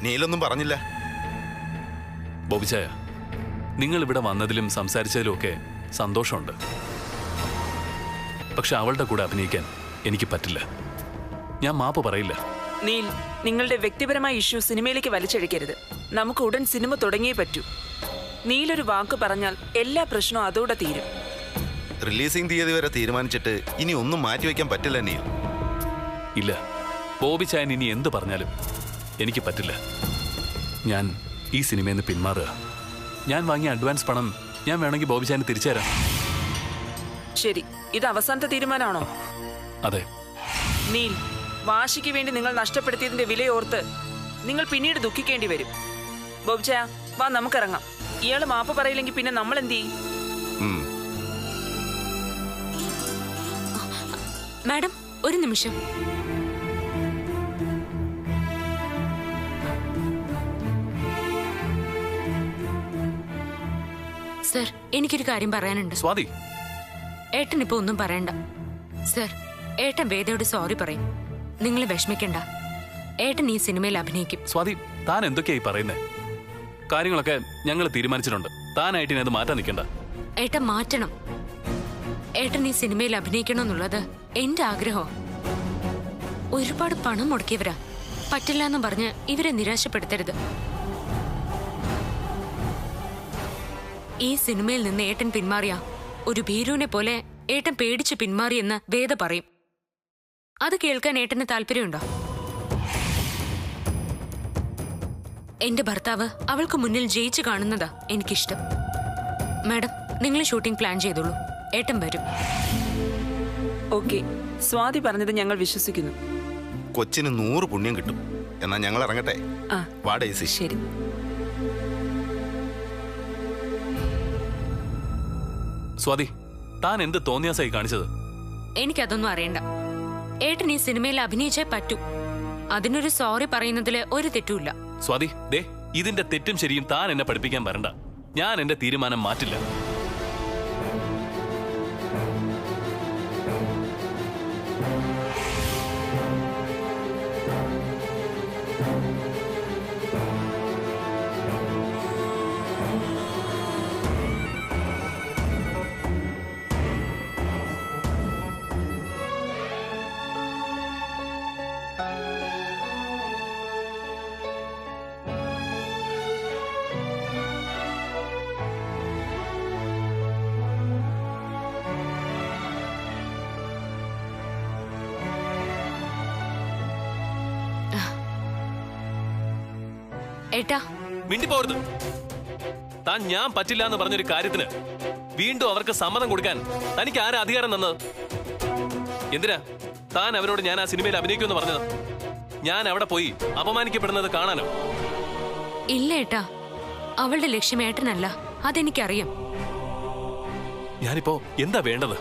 നീലൊന്നും പറഞ്ഞില്ല. ബോബിച്ചായ, നിങ്ങൾ ഇവിടെ വന്നതിലും സംസാരിച്ചതിലും ഒക്കെ സന്തോഷമുണ്ട്. പക്ഷെ അവളുടെ കൂടെ അഭിനയിക്കാൻ എനിക്ക് പറ്റില്ല. ഞാൻ മാപ്പ് പറയില്ല. നീൽ, നിങ്ങളുടെ വ്യക്തിപരമായ ഇഷ്യൂ സിനിമയിലേക്ക് വലിച്ചഴിക്കരുത്. നമുക്ക് ഉടൻ സിനിമ തുടങ്ങിയേ പറ്റൂ. നീലൊരു വാക്ക് പറഞ്ഞാൽ എല്ലാ പ്രശ്നവും അതോടെ തീരും. റിലീസിംഗ് തീയതി വരെ തീരുമാനിച്ചിട്ട് ഇനി ഒന്നും മാറ്റിവെക്കാൻ പറ്റില്ല നീൽ. ഇല്ല, ബോബിച്ചായൻ ഇനി എന്ത് പറഞ്ഞാലും എനിക്ക് പറ്റില്ല. ഞാൻ ഈ സിനിമയിൽ നിന്ന് പിന്മാറുക. ഞാൻ വാങ്ങിയ അഡ്വാൻസ് പണം ഞാൻ വേണമെങ്കിൽ ബോബിച്ചായന് തിരിച്ചു തരാം. ശരി, ഇത് അവസാനത്തെ തീരുമാനമാണോ? അതെ. നീൽ, വാശിക്ക് വേണ്ടി നിങ്ങൾ നഷ്ടപ്പെടുത്തിയതിന്റെ വിലയോർത്ത് നിങ്ങൾ പിന്നീട് ദുഃഖിക്കേണ്ടി വരും. ബോബിച്ചായ, വാ നമുക്കിറങ്ങാം. ഇയാള് മാപ്പ് പറയില്ലെങ്കിൽ പിന്നെ നമ്മൾ എന്ത് ചെയ്യും? മാഡം, ഒരു നിമിഷം. സർ, എനിക്കൊരു കാര്യം പറയാനുണ്ട്. സ്വാതി, ഏട്ടൻ ഇപ്പൊ ഒന്നും പറയണ്ട. സർ, ഏട്ടൻ വേദയോട് സോറി പറയും. നിങ്ങൾ വിഷമിക്കണ്ട. ഏട്ടൻ ഈ സിനിമയിൽ അഭിനയിക്കും. സ്വാതി, താൻ എന്തൊക്കെയായി പറയുന്നേ? കാര്യങ്ങളൊക്കെ ഞങ്ങൾ തീരുമാനിച്ചിട്ടുണ്ട്. താനായിട്ട് ഇനി അത് മാറ്റാൻ നിൽക്കണ്ട. ഏട്ടൻ മാറ്റണം. ഏട്ടൻ ഈ സിനിമയിൽ അഭിനയിക്കണമെന്നുള്ളത് എന്റെ ആഗ്രഹം. ഒരുപാട് പണം മുടക്കിയവരാ. പറ്റില്ല എന്ന് പറഞ്ഞ് ഇവരെ നിരാശപ്പെടുത്തരുത്. ഈ സിനിമയിൽ നിന്ന് ഏട്ടൻ പിന്മാറിയ ഒരു ഭീരുവിനെ പോലെ ഏട്ടൻ പേടിച്ച് പിന്മാറിയെന്ന് വേദ പറയും. അത് കേൾക്കാൻ ഏട്ടന് താല്പര്യമുണ്ടോ? എന്റെ ഭർത്താവ് അവൾക്ക് മുന്നിൽ ജയിച്ചു കാണുന്നതാ എനിക്കിഷ്ടം. മാഡം, നിങ്ങൾ ഷൂട്ടിംഗ് പ്ലാൻ ചെയ്തോളൂ. ഏട്ടൻ വരും. ഓക്കെ, സ്വാതി പറഞ്ഞത് ഞങ്ങൾ വിശ്വസിക്കുന്നു. കൊച്ചിന് 100 പുണ്യം കിട്ടും. എന്നാ ഞങ്ങൾ ഇറങ്ങട്ടെ. വാടേസി. ശരി. സ്വാതി, താൻ എന്ത് തോന്നിയാസായി കാണിച്ചത്? എനിക്കതൊന്നും അറിയണ്ട. ഏട്ടൻ ഈ സിനിമയിൽ അഭിനയിച്ചേ പറ്റൂ. അതിനൊരു സോറി പറയുന്നതില് ഒരു തെറ്റുമില്ല. സ്വാതി, ദേ, ഇതിന്റെ തെറ്റും ശരിയും താൻ എന്നെ പഠിപ്പിക്കാൻ വരണ്ട. ഞാൻ എന്റെ തീരുമാനം മാറ്റില്ല. ഏട്ടാ, മിണ്ടിപ്പോരുത്. താൻ ഞാൻ പറ്റില്ല എന്ന് പറഞ്ഞൊരു കാര്യത്തിന് വീണ്ടും അവർക്ക് സമ്മതം കൊടുക്കാൻ തനിക്ക് ആരാ അധികാരം തന്നത്? എന്തിനാ താൻ അവരോട് ഞാൻ ആ സിനിമയിൽ അഭിനയിക്കുമെന്ന് പറഞ്ഞത്? ഞാൻ അവിടെ പോയി അപമാനിക്കപ്പെടുന്നത് കാണാനോ? ഇല്ല ഏട്ടാ, അവളുടെ ലക്ഷ്യം ഏട്ടനല്ല. അതെനിക്കറിയാം. ഞാനിപ്പോ എന്താ വേണ്ടത്?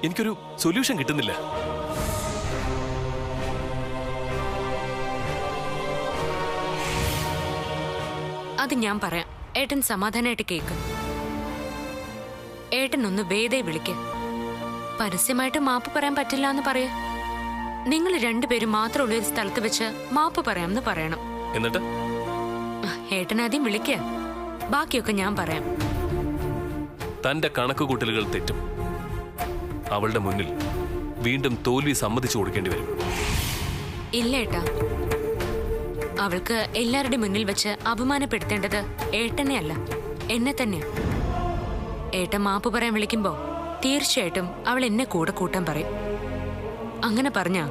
എനിക്കൊരു സൊല്യൂഷൻ കിട്ടുന്നില്ല. അത് ഞാൻ പറയാം. ഏട്ടൻ സമാധാനമായിട്ട് കേക്ക്. ഏട്ടൻ ഒന്ന് വേദയെ വിളിക്ക്. പരസ്യമായിട്ട് മാപ്പ് പറയാൻ പറ്റില്ല എന്ന് പറയാ. നിങ്ങൾ രണ്ടുപേരും മാത്രമുള്ള ഒരു സ്ഥലത്ത് വെച്ച് മാപ്പ് പറയാമെന്ന് പറയണം. എന്നിട്ട് ഏട്ടൻ ആദ്യം വിളിക്ക. ബാക്കിയൊക്കെ ഞാൻ പറയാം. തന്റെ കണക്കുകൂട്ടലുകൾ തെറ്റും. അവളുടെ മുന്നിൽ വീണ്ടും തോൽവി സമ്മതിച്ചു കൊടുക്കേണ്ടി വരും. ഇല്ല ഏട്ടാ, അവൾക്ക് എല്ലാവരുടെ മുന്നിൽ വെച്ച് അപമാനപ്പെടുത്തേണ്ടത് ഏട്ടനെ അല്ല, എന്നെ തന്നെയാ. ഏട്ടൻ മാപ്പ് പറയാൻ വിളിക്കുമ്പോ തീർച്ചയായിട്ടും അവൾ എന്നെ കൂടെ കൂട്ടാൻ പറയും. അങ്ങനെ പറഞ്ഞാ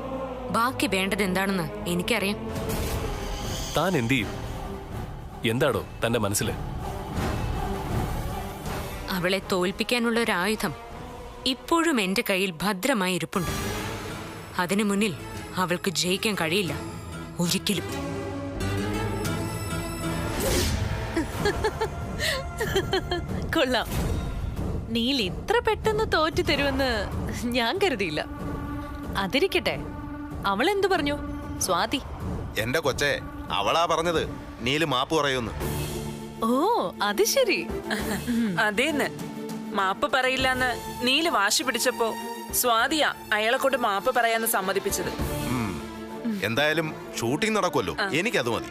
ബാക്കി വേണ്ടത് എന്താണെന്ന് എനിക്കറിയാം. താൻ എന്ത് ചെയ്യും? എന്താടോ തന്റെ മനസ്സില്? അവളെ തോൽപ്പിക്കാനുള്ള ഒരു ആയുധം ഇപ്പോഴും എന്റെ കയ്യിൽ ഭദ്രമായി ഇരിപ്പുണ്ട്. അതിനു മുന്നിൽ അവൾക്ക് ജയിക്കാൻ കഴിയില്ല, ഒരിക്കലും. കൊള്ളാം. നീൽ ഇത്ര പെട്ടെന്ന് തോറ്റു തരുമെന്ന് ഞാൻ കരുതിയില്ല. അതിരിക്കട്ടെ, അവൾ എന്തു പറഞ്ഞു? സ്വാതി, എന്റെ കൊച്ചെ, അവളാ പറഞ്ഞത് നീല് മാപ്പ് പറയുന്നു. ഓ അത് ശരി. അതേന്ന്, മാപ്പ് പറയില്ലെന്ന് നീല് വാശി പിടിച്ചപ്പോ സ്വാതിയാ അയാളെ കൊണ്ട് മാപ്പ് പറയാന്ന് സമ്മതിപ്പിച്ചത്. എന്തായാലും ഷൂട്ടിംഗ് നടക്കുമല്ലോ, എനിക്കത് മതി.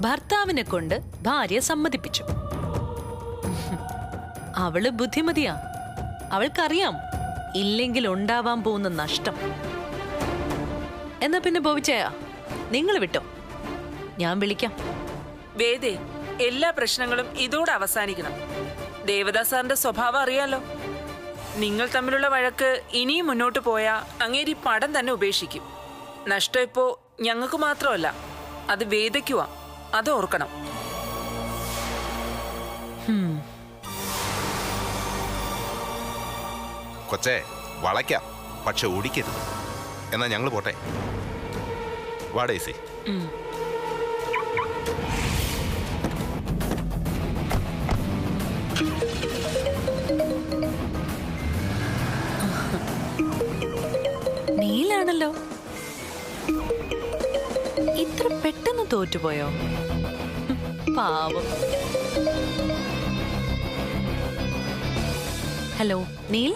ഭർത്താവിനെ കൊണ്ട് ഭാര്യ സമ്മതിപ്പിച്ചു. അവള് ബുദ്ധിമതിയാ. അവൾക്കറിയാം ഇല്ലെങ്കിൽ ഉണ്ടാവാൻ പോകുന്ന നഷ്ടം. എന്നാ പിന്നെ ബോബിച്ചയാ, നിങ്ങൾ വിട്ടോ, ഞാൻ വിളിക്കാം. വേദേ, എല്ലാ പ്രശ്നങ്ങളും ഇതോടെ അവസാനിക്കണം. ദേവദാസ് സാറിന്റെ സ്വഭാവം അറിയാലോ. നിങ്ങൾ തമ്മിലുള്ള വഴക്ക് ഇനിയും മുന്നോട്ട് പോയാ അങ്ങേരി പടം തന്നെ ഉപേക്ഷിക്കും. നഷ്ടം ഇപ്പോ ഞങ്ങൾക്ക് മാത്രമല്ല, അത് വേദയ്ക്കുവാ. അത് ഓർക്കണം. കൊച്ചേ, വളയ്ക്കാം, പക്ഷെ ഓടിക്കരുത്. എന്നാ ഞങ്ങൾ പോട്ടെ. വാടേസി. നീലാണല്ലോ, ഇത്ര പെട്ടെന്ന് തോറ്റുപോയോ? പാവം. ഹലോ നീൽ,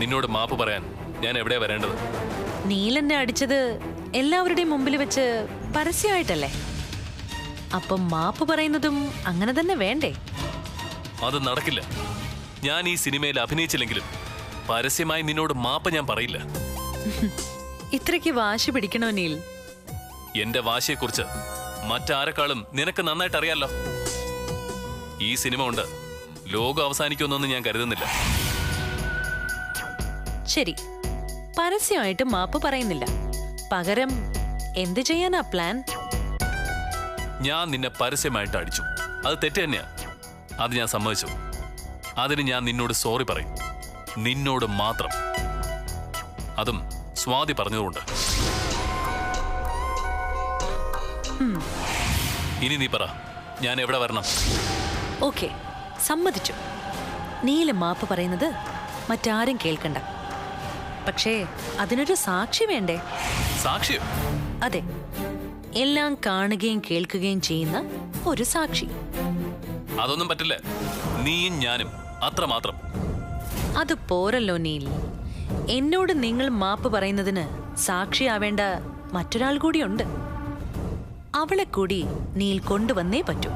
നിന്നോട് മാപ്പ് പറയാൻ ഞാൻ എവിടെയാ വരേണ്ടത്? നീൽ എന്നെ അടിച്ചത് എല്ലാവരുടെയും മുമ്പിൽ വെച്ച് പരസ്യമായിട്ടല്ലേ? അപ്പം മാപ്പ് പറയുന്നതും അങ്ങനെ തന്നെ വേണ്ടേ? അത് നടക്കില്ല. ഞാൻ ഈ സിനിമയിൽ അഭിനയിച്ചില്ലെങ്കിലും പരസ്യമായി നിന്നോട് മാപ്പ് ഞാൻ പറയില്ല. ഇത്രയ്ക്ക് വാശി പിടിക്കണോ നീൽ? എന്റെ വാശിയെക്കുറിച്ച് മറ്റാരെക്കാളും നിനക്ക് നന്നായിട്ട് അറിയാലോ. ഈ സിനിമ കൊണ്ട് ലോകം അവസാനിക്കുമെന്നൊന്നും ഞാൻ കരുതുന്നില്ല. ശരി, പരസ്യമായിട്ട് മാപ്പ് പറയുന്നില്ല. പകരം എന്ത് ചെയ്യാനാ പ്ലാൻ? ഞാൻ നിന്നെ പരസ്യമായിട്ട് അടിച്ചു, അത് തെറ്റ് തന്നെയാ. അത് ഞാൻ സമ്മതിച്ചു. അതിന് ഞാൻ നിന്നോട് സോറി പറയും, നിന്നോട് മാത്രം. അതും സ്വാതി പറഞ്ഞതുകൊണ്ട്. ഇനി നീ പറ, ഞാൻ എവിടെ വരണം? ഓക്കെ, സമ്മതിച്ചു. നീല് മാപ്പ് പറയുന്നത് മറ്റാരും കേൾക്കണ്ട. പക്ഷേ അതിനൊരു സാക്ഷി വേണ്ടേ? സാക്ഷിയോ? അതെ, എല്ലാം കാണുകയും കേൾക്കുകയും ചെയ്യുന്ന ഒരു സാക്ഷി. അതൊന്നും പറ്റില്ല. നീയും ഞാനും അത്രമാത്രം. അത് പോരല്ലോ നീൽ. എന്നോട് നിങ്ങൾ മാപ്പ് പറയുന്നതിന് സാക്ഷിയാവേണ്ട മറ്റൊരാൾ കൂടിയുണ്ട്. അവളെ കൂടി നീൽ കൊണ്ടുവന്നേ പറ്റൂ.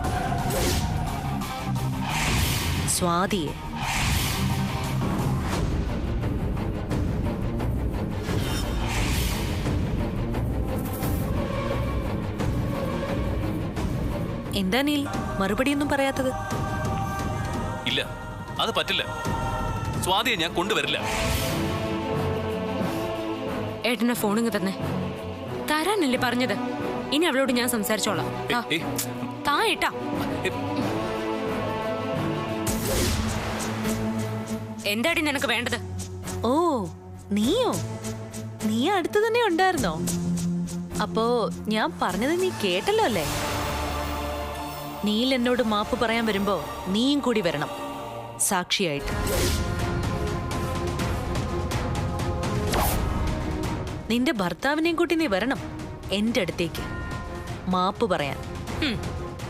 സ്വാതിയെ. എന്താ നീൽ മറുപടിയൊന്നും പറയാത്തത്? ഇല്ല, അത് പറ്റില്ല. സ്വാതിയെ ഞാൻ കൊണ്ടുവരില്ല. ഏട്ടനെ ഫോണിങ് തന്നെ തരാനല്ലേ പറഞ്ഞത്. ഇനി അവളോട് ഞാൻ സംസാരിച്ചോളാം. താ ഏട്ടാ. എന്താടി നിനക്ക് വേണ്ടത്? ഓ, നീയോ? നീ അടുത്ത് തന്നെ ഉണ്ടായിരുന്നോ? അപ്പോ ഞാൻ പറഞ്ഞത് നീ കേട്ടല്ലോ അല്ലേ? നീൽ എന്നോട് മാപ്പ് പറയാൻ വരുമ്പോ നീയും കൂടി വരണം, സാക്ഷിയായിട്ട്. നിന്റെ ഭർത്താവിനെയും കൂട്ടി നീ വരണം എന്റെ അടുത്തേക്ക് മാപ്പ് പറയാൻ.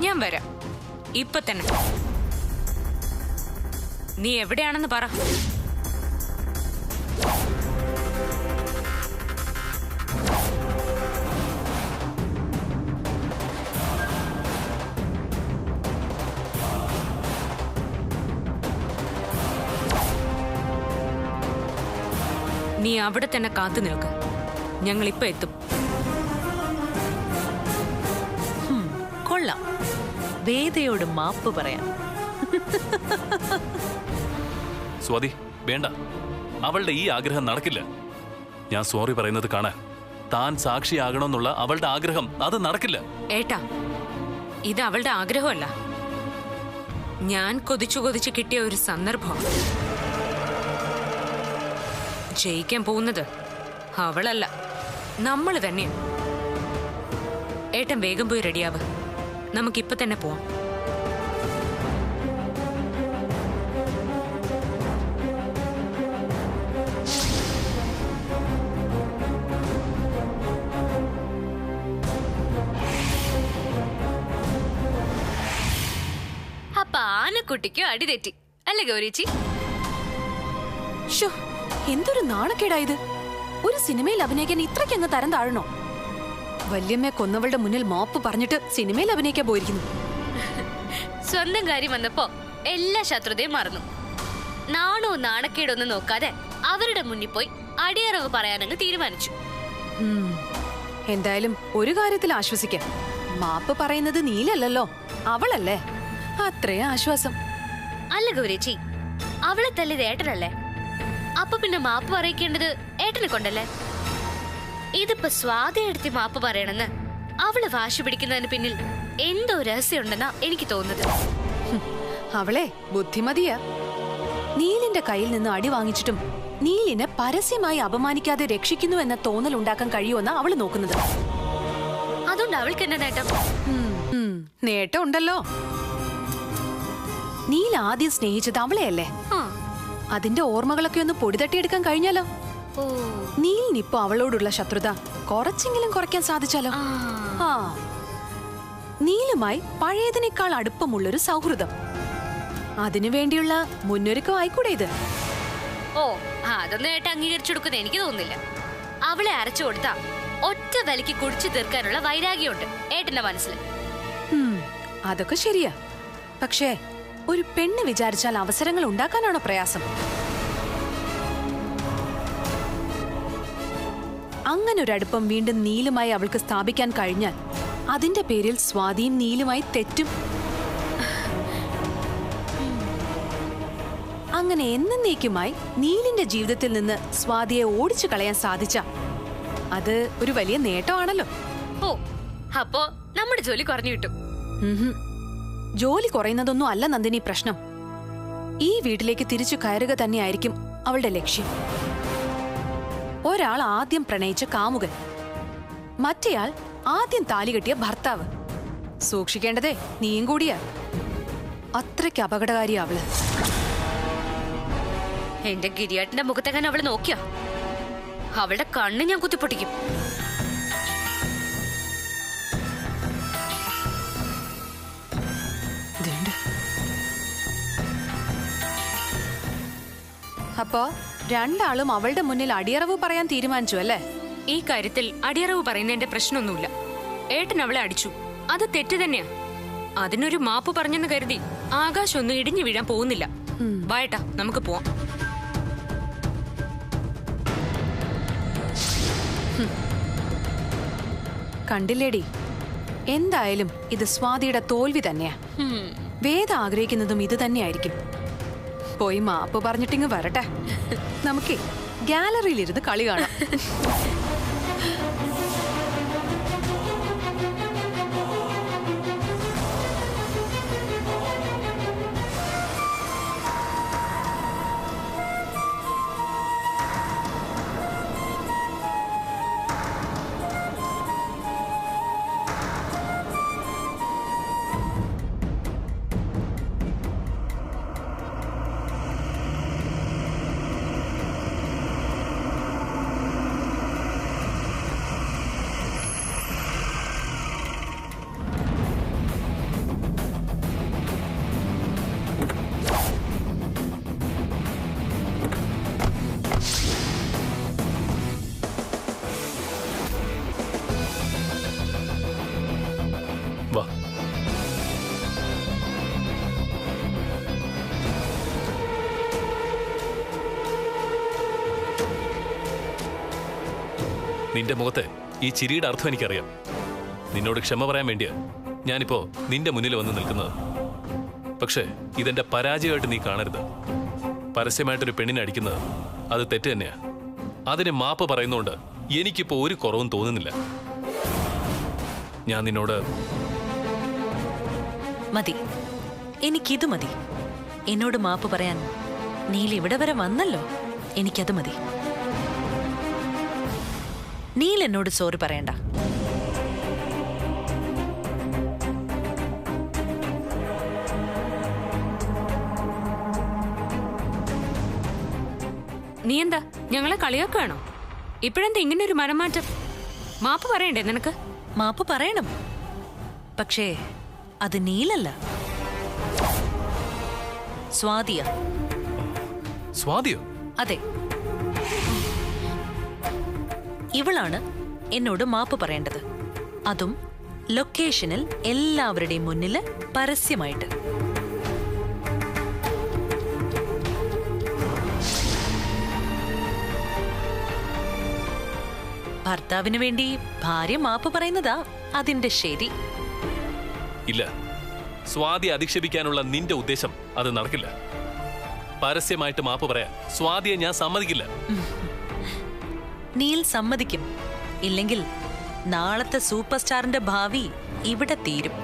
ഞാൻ വരാം ഇപ്പൊ തന്നെ. നീ എവിടെയാണെന്ന് പറ. നീ അവിടെ തന്നെ കാത്തു നിൽക്ക്. ഞങ്ങൾ ഇപ്പൊ എത്തും. കൊള്ളാം, വേദയോട് മാപ്പ് പറയാം. സ്വാതി, വേണ്ട. അവളുടെ ഈ ആഗ്രഹം നടക്കില്ല. ഞാൻ സോറി പറയുന്നത് കാണാൻ. താൻ സാക്ഷിയാകണമെന്നുള്ള അവളുടെ ആഗ്രഹം അത് നടക്കില്ല. ഏട്ടാ, ഇത് അവളുടെ ആഗ്രഹമല്ല, ഞാൻ കൊതിച്ചു കൊതിച്ച് കിട്ടിയ ഒരു സന്ദർഭം. ജയിക്കാൻ പോകുന്നത് അവളല്ല, നമ്മൾ തന്നെയാണ്. ഏട്ടൻ വേഗം പോയി റെഡിയാവ്. നമുക്കിപ്പൊ തന്നെ പോവാം. അപ്പൊ ആനക്കുട്ടിക്ക് അടി തെറ്റി അല്ലേ ഗൗരിച്ചി? ഷോ, എന്തൊരു നാണക്കേടായത്. ഒരു സിനിമയിൽ അഭിനയിക്കാൻ ഇത്രയ്ക്കങ്ങ് തരം താഴണോ? വല്യമ്മയെ കൊന്നവളുടെ മുന്നിൽ മാപ്പ് പറഞ്ഞിട്ട് സിനിമയിൽ അഭിനയിക്കാൻ പോയിരിക്കുന്നു. സ്വന്തം കാര്യം വന്നപ്പോ എല്ലാ ശത്രുതയും മറന്നു. നാണോ നാണക്കേടൊന്നും നോക്കാതെ അവരുടെ മുന്നിൽ പോയി അടിയറവ് പറയാനങ്ങ് തീരുമാനിച്ചു. എന്തായാലും ഒരു കാര്യത്തിൽ ആശ്വസിക്കാം. മാപ്പ് പറയുന്നത് നീലല്ലോ, അവളല്ലേ. അത്രേ ആശ്വാസം. അല്ല ഗൗരിച്ചി, അവളെ തല്ലിയത് ഏട്ടനല്ലേ? അപ്പൊ പിന്നെ മാപ്പ് പറയിക്കേണ്ടത് ഏട്ടനെ കൊണ്ടല്ലേ? ഇതിപ്പോ സ്വാതി എടുത്തി മാപ്പ് പറയണെന്ന് അവള് വാശി പിടിക്കുന്നതിന് പിന്നിൽ എന്തോ രഹസ്യമുണ്ടെന്നാ എനിക്ക് തോന്നുന്നത്. അവളെ ബുദ്ധിമതിയാ. നീലിന്റെ കയ്യിൽ നിന്ന് അടി വാങ്ങിച്ചിട്ടും നീലിനെ പരസ്യമായി അപമാനിക്കാതെ രക്ഷിക്കുന്നു എന്ന തോന്നൽ ഉണ്ടാക്കാൻ കഴിയുമെന്നാ അവള് നോക്കുന്നത്. അതുകൊണ്ട് അവൾക്ക് എന്നെ നേട്ടം? നേട്ടം ഉണ്ടല്ലോ. നീൽ ആദ്യം സ്നേഹിച്ചത് അവളെയല്ലേ? അതിന്റെ ഓർമ്മകളൊക്കെ ഒന്ന് പൊടി തട്ടിയെടുക്കാൻ കഴിഞ്ഞാലോ? നീലിനിപ്പോ അവളോടുള്ള ശത്രുത കുറച്ചെങ്കിലും കുറയ്ക്കാൻ സാധിച്ചാലോ? നീലുമായി പഴയതിനേക്കാൾ അടുപ്പമുള്ളൊരു സൗഹൃദം, അതിനുവേണ്ടിയുള്ള മുന്നൊരുക്കം ആയിക്കൂടെ ഇത്? ഓ, അതൊന്നും ഏട്ട അംഗീകരിച്ചു കൊടുക്കുന്ന എനിക്ക് തോന്നുന്നില്ല. അവളെ അരച്ചു കൊടുത്താ ഒറ്റ വലിക്ക് കുടിച്ചു തീർക്കാനുള്ള വൈരാഗ്യമുണ്ട് ഏട്ടന്റെ മനസ്സിൽ. അതൊക്കെ ശരിയാ. പക്ഷേ ഒരു പെണ്ണ് വിചാരിച്ചാൽ അവസരങ്ങൾ ഉണ്ടാക്കാനാണോ പ്രയാസം? അങ്ങനൊരടുപ്പം വീണ്ടും നീലുമായി അവൾക്ക് സ്ഥാപിക്കാൻ കഴിഞ്ഞാൽ അതിന്റെ പേരിൽ സ്വാതിയും നീലുമായി തെറ്റും. അങ്ങനെ എന്നേക്കുമായി നീലിന്റെ ജീവിതത്തിൽ നിന്ന് സ്വാതിയെ ഓടിച്ചു കളയാൻ സാധിച്ച അത് ഒരു വലിയ നേട്ടമാണല്ലോ. ഓ, അപ്പോ നമ്മുടെ ജോലി കുറഞ്ഞു കിട്ടും. ജോലി കുറയുന്നതൊന്നും അല്ല നന്ദിനി പ്രശ്നം. ഈ വീട്ടിലേക്ക് തിരിച്ചു കയറുക തന്നെയായിരിക്കും അവളുടെ ലക്ഷ്യം. ഒരാൾ ആദ്യം പ്രണയിച്ച കാമുകൻ, മറ്റേയാൾ ആദ്യം താലി കെട്ടിയ ഭർത്താവ്. സൂക്ഷിക്കേണ്ടതേ നീയും കൂടിയാ. അത്രയ്ക്ക് അപകടകാരിയാ അവള്. എന്റെ ഗിരിയാട്ടിന്റെ മുഖത്തെങ്ങനെ അവള് നോക്കിയാ അവളുടെ കണ്ണ് ഞാൻ കുത്തിപ്പൊട്ടിക്കും. അപ്പോ രണ്ടാളും അവളുടെ മുന്നിൽ അടിയറവ് പറയാൻ തീരുമാനിച്ചു അല്ലേ? ഈ കാര്യത്തിൽ അടിയറവ് പറയുന്നതിന്റെ പ്രശ്നമൊന്നുമില്ല. ഏട്ടൻ അവളെ അടിച്ചു, അത് തെറ്റ് തന്നെയാ. അതിനൊരു മാപ്പ് പറഞ്ഞെന്ന് കരുതി ആകാശം ഒന്നും ഇടിഞ്ഞു വീഴാൻ പോകുന്നില്ല. വായട്ടാ, നമുക്ക് പോവാം. കണ്ടില്ലേടി, എന്തായാലും ഇത് സ്വാതിയുടെ തോൽവി തന്നെയാ. വേദ ആഗ്രഹിക്കുന്നതും ഇത് തന്നെയായിരിക്കും. പോയി മാപ്പ് പറഞ്ഞിട്ടിങ്ങ് വരട്ടെ. നമുക്കേ ഗാലറിയിലിരുന്ന് കളി കാണാം. നിന്റെ മുഖത്ത് ഈ ചിരിയുടെ അർത്ഥം എനിക്കറിയാം. നിന്നോട് ക്ഷമ പറയാൻ വേണ്ടിയാ ഞാനിപ്പോ നിന്റെ മുന്നിൽ വന്ന് നിൽക്കുന്നത്. പക്ഷേ ഇതെന്റെ പരാജയമായിട്ട് നീ കാണരുത്. പരസ്യമായിട്ടൊരു പെണ്ണിനെ അടിക്കുന്നത് അത് തെറ്റ് തന്നെയാ. അതിന് മാപ്പ് പറയുന്നോണ്ട് എനിക്കിപ്പോ ഒരു കുറവും തോന്നുന്നില്ല. ഞാൻ നിന്നോട് മതി, എനിക്കിത് മതി. എന്നോട് മാപ്പ് പറയാൻ നീൽ ഇവിടെ വരെ വന്നല്ലോ, എനിക്കത് മതി. നീൽ എന്നോട് സോറി പറയണ്ട. നീ എന്താ ഞങ്ങളെ കളിയാക്കുകയാണോ? ഇപ്പോഴെന്താ ഇങ്ങനെ ഒരു മനംമാറ്റം? മാപ്പ് പറയണ്ടേ നിനക്ക്? മാപ്പ് പറയണം, പക്ഷേ അത് നീലല്ല, സ്വാതിയാ. സ്വാതിയോ? അതെ, ഇവളാണ് എന്നോട് മാപ്പ് പറയേണ്ടത്. അതും ലൊക്കേഷനിൽ എല്ലാവരുടെയും മുന്നിൽ പരസ്യമായിട്ട്. ഭർത്താവിന് വേണ്ടി ഭാര്യ മാപ്പ് പറയുന്നതാ അതിന്റെ ശരി. ഇല്ല, സ്വാതി അധിക്ഷേപിക്കാനുള്ള നിന്റെ ഉദ്ദേശം അത് നടക്കില്ല. പരസ്യമായിട്ട് മാപ്പ് പറയാൻ സ്വാതിയെ ഞാൻ സമ്മതിക്കില്ല. നീൽ സമ്മതിക്കും. ഇല്ലെങ്കിൽ നാളത്തെ സൂപ്പർ സ്റ്റാറിന്റെ ഭാവി ഇവിടെ തീരും.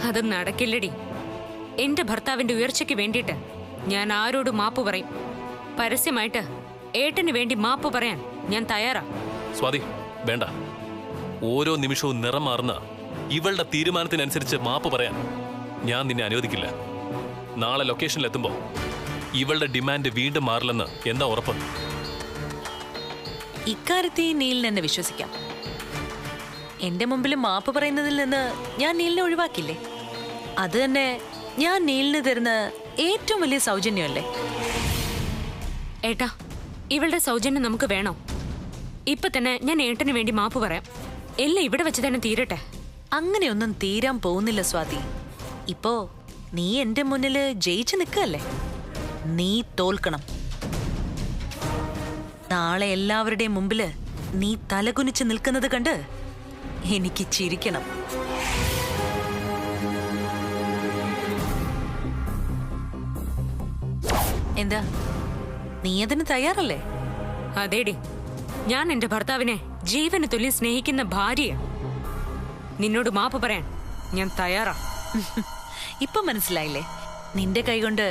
അത് നടക്കില്ലടി. എന്റെ ഭർത്താവിന്റെ ഉയർച്ചയ്ക്ക് വേണ്ടിയിട്ട് ഞാൻ ആരോട് മാപ്പ് പറയും? പരസ്യമായിട്ട് ഏട്ടന് വേണ്ടി മാപ്പ് പറയാൻ ഞാൻ തയ്യാറാ. സ്വാതി, വേണ്ട. ഓരോ നിമിഷവും നിറം മാറുന്ന ഇവളുടെ തീരുമാനത്തിനനുസരിച്ച് മാപ്പ് പറയാൻ ഞാൻ നിന്നെ അനുവദിക്കില്ല. നാളെ ലൊക്കേഷനിലെത്തുമ്പോ ഇവളുടെ ഡിമാൻഡ് വീണ്ടും മാറില്ലെന്ന് എന്താ ഉറപ്പ്? ഇക്കാര്യത്തിൽ നീലിന് എന്നെ വിശ്വസിക്കാം. എന്റെ മുമ്പിൽ മാപ്പ് പറയുന്നതിൽ നിന്ന് ഞാൻ നീലിനെ ഒഴിവാക്കില്ലേ? അത് തന്നെ ഞാൻ നീലിന് തരുന്ന ഏറ്റവും വലിയ സൗജന്യമല്ലേ? ഏട്ടാ, ഇവളുടെ സൗജന്യം നമുക്ക് വേണോ? ഇപ്പൊ തന്നെ ഞാൻ ഏട്ടന് വേണ്ടി മാപ്പ് പറയാം. എല്ലാം ഇവിടെ വെച്ച് തന്നെ തീരട്ടെ. അങ്ങനെയൊന്നും തീരാൻ പോകുന്നില്ല സ്വാതി. ഇപ്പോ നീ എന്റെ മുന്നില് ജയിച്ചു നിൽക്കല്ലേ? നീ തോൽക്കണം. നാളെ എല്ലാവരുടെയും മുമ്പില് നീ തലകുനിച്ച് നിൽക്കുന്നത് കണ്ട് എനിക്ക് ചിരിക്കണം. എന്താ, നീ അതിന് തയ്യാറല്ലേ? അതേടി, ഞാൻ എന്റെ ഭർത്താവിനെ ജീവന് തുല്യം സ്നേഹിക്കുന്ന ഭാര്യ. നിന്നോട് മാപ്പ് പറയാൻ ഞാൻ തയ്യാറാ. ഇപ്പൊ മനസ്സിലായില്ലേ നിന്റെ കൈകൊണ്ട്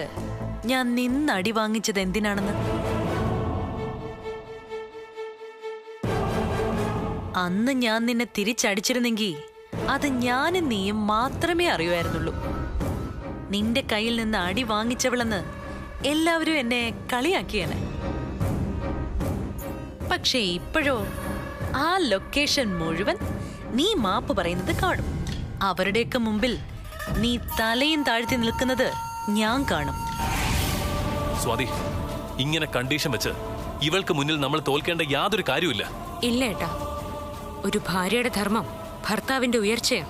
ഞാൻ നിന്നടി വാങ്ങിച്ചത് എന്തിനാണെന്ന്? അന്ന് ഞാൻ നിന്നെ തിരിച്ചടിച്ചിരുന്നെങ്കിൽ അത് ഞാനും നീയും മാത്രമേ അറിയുമായിരുന്നുള്ളൂ. നിന്റെ കയ്യിൽ നിന്ന് അടി വാങ്ങിച്ചവളെന്ന് എല്ലാവരും എന്നെ കളിയാക്കിയേനെ. പക്ഷേ ഇപ്പോഴോ ആ ലൊക്കേഷൻ മുഴുവൻ നീ മാപ്പ് പറയുന്നത് കാണും. അവരുടെയൊക്കെ മുമ്പിൽ നീ തലയും താഴ്ത്തി നിൽക്കുന്നത് ഞാൻ കാണും. സ്വാതി, ഇങ്ങനെ കണ്ടീഷൻ വെച്ച് ഇവൾക്ക് മുന്നിൽ നമ്മൾ തോൽക്കേണ്ട യാതൊരു കാര്യമില്ല. ഇല്ല ഏട്ടാ, ഒരു ഭാര്യയുടെ ധർമ്മം ഭർത്താവിന്റെ ഉയർച്ചയാ.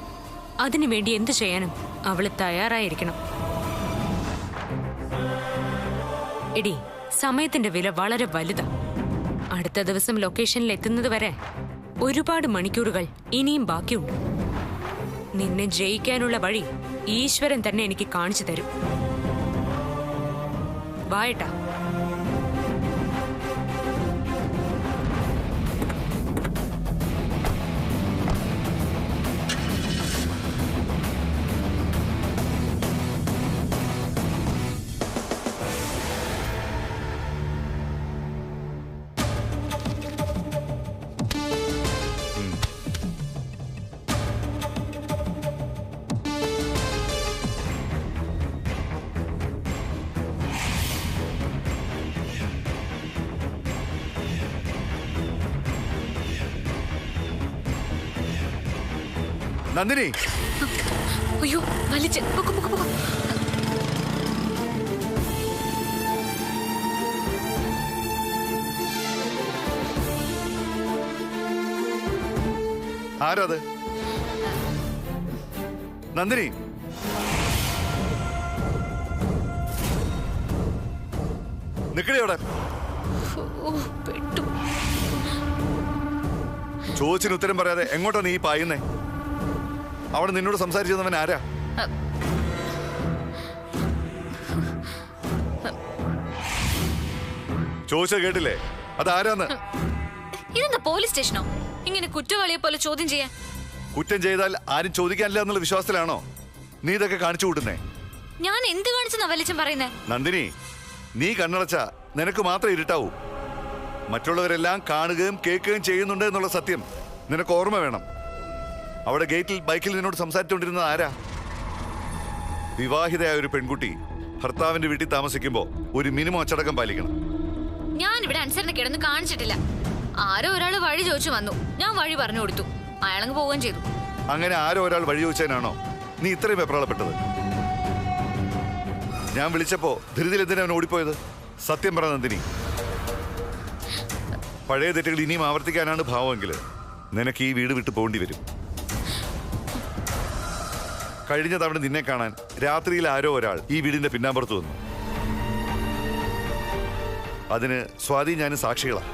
അതിനുവേണ്ടി എന്തു ചെയ്യാനും അവള് തയ്യാറായിരിക്കണം. എടി, സമയത്തിന്റെ വില വളരെ വലുതാ. അടുത്ത ദിവസം ലൊക്കേഷനിൽ എത്തുന്നത് വരെ ഒരുപാട് മണിക്കൂറുകൾ ഇനിയും ബാക്കിയുണ്ട്. നിന്നെ ജയിക്കാനുള്ള വഴി ഈശ്വരൻ തന്നെ എനിക്ക് കാണിച്ചു തരും. വായട്ടാ. നന്ദിനി, അയ്യോ, വലിച്ച് പൊക്കോ, പൊക്കോ, പൊക്കോ. ആരാത്? നന്ദിനി, നിക്കടി അവിടെ. പെട്ടു. ചോദിച്ചിന് ഉത്തരം പറയാതെ എങ്ങോട്ടാ നീ പായുന്നേ? അവിടെ നിന്നോട് സംസാരിച്ചവൻ ആരാ? ചോദിച്ച കേട്ടില്ലേ? അതാരാന്ന്? ഇതെന്താ പോലീസ് സ്റ്റേഷനോ? ഇങ്ങനെ കുറ്റവാളിയെ പോലെ ചോദ്യം ചെയ്യാൻ? കുറ്റം ചെയ്താൽ ആരും ചോദിക്കാനില്ല എന്നുള്ള വിശ്വാസത്തിലാണോ നീ ഇതൊക്കെ കാണിച്ചു കൂട്ടുന്നേ? ഞാൻ എന്ത് കാണിച്ചെന്നാ വലിച്ചൻ പറയുന്നേ? നന്ദിനി, നീ കണ്ണടച്ച നിനക്ക് മാത്രമേ ഇരുട്ടാവൂ. മറ്റുള്ളവരെല്ലാം കാണുകയും കേൾക്കുകയും ചെയ്യുന്നുണ്ട് എന്നുള്ള സത്യം നിനക്ക് ഓർമ്മ വേണം. അവിടെ ഗേറ്റിൽ ബൈക്കിൽ നിന്നോട് സംസാരിച്ചുകൊണ്ടിരുന്നത് ആരാ? വിവാഹിതയായ ഒരു പെൺകുട്ടി ഭർത്താവിന്റെ വീട്ടിൽ താമസിക്കുമ്പോ ഒരു മിനിമം അച്ചടക്കം പാലിക്കണം. ഞാൻ ഇവിടെ അനുസരണ കിടന്ന് കാണിച്ചിട്ടില്ല. ആരോ ഒരാള് വഴി ചോദിച്ചു വന്നു, ഞാൻ വഴി പറഞ്ഞു കൊടുത്തു, അയാളങ്ങ് പോവുകയും ചെയ്തു. അങ്ങനെ ആരോ ഒരാൾ വഴി ചോദിച്ചതിനാണോ നീ ഇത്രയും വെപ്രാളപ്പെട്ടത്? ഞാൻ വിളിച്ചപ്പോ ധൃതിയിൽ എന്തിനാ അവൻ ഓടിപ്പോയത്? സത്യം പറ നന്ദിനി. പഴയ തെറ്റുകൾ ഇനിയും ആവർത്തിക്കാനാണ് ഭാവമെങ്കിൽ നിനക്ക് ഈ വീട് വിട്ടു പോകേണ്ടി വരും. കഴിഞ്ഞ തവണ നിന്നെ കാണാൻ രാത്രിയിൽ ആരോ ഒരാൾ ഈ വീടിന്റെ പിന്നാമ്പുറത്ത് വന്നു. അതിന് സ്വാതി ഞാനും സാക്ഷികളാണ്.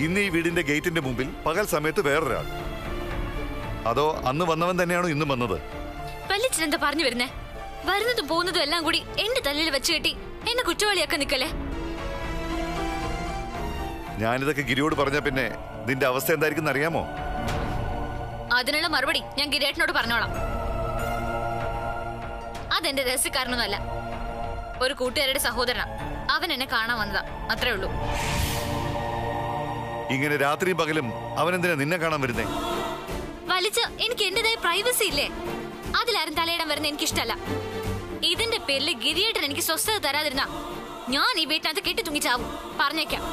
ഇന്ന് ഈ വീടിന്റെ ഗേറ്റിന്റെ മുമ്പിൽ പകൽ സമയത്ത് വേറൊരാൾ. അതോ അന്ന് വന്നവൻ തന്നെയാണോ ഇന്നും വന്നത്? വല്യച്ഛനെന്താ പറഞ്ഞു വരുന്നേ? വരുന്നതും പോകുന്നതും എല്ലാം കൂടി എന്റെ തലയിൽ വെച്ച് കെട്ടി എന്നെ കുറ്റവാളിയാക്കാൻ നിക്കല്ലേ? ഞാനിതൊക്കെ ഗിരിയോട് പറഞ്ഞ പിന്നെ നിന്റെ അവസ്ഥ എന്തായിരിക്കും അറിയാമോ? അതിനുള്ള മറുപടി ഞാൻ ഗിരിയേട്ടനോട് പറഞ്ഞോളാം. അതെന്റെ രഹസ്യക്കാരനൊന്നുമല്ല, ഒരു കൂട്ടുകാരുടെ സഹോദരനാ. അവൻ എന്നെ കാണാൻ വന്നതാ, അത്രേ ഉള്ളൂ. ഇങ്ങനെ രാത്രിയും പകലും അവൻ എന്തിനാ നിന്നെ കാണാൻ വരുന്നേ? വലിച്ച എനിക്ക് എന്റേതായ പ്രൈവസി ഇല്ലേ? അതിലാരും തലയിടാൻ വരുന്ന എനിക്കിഷ്ടല്ല. ഇതിന്റെ പേരിൽ ഗിരിയേട്ടൻ എനിക്ക് സ്വസ്ഥത തരാതിരുന്ന ഞാൻ ഈ വീട്ടിനകത്ത് കെട്ടി തൂങ്ങിച്ചാവും, പറഞ്ഞേക്കാം.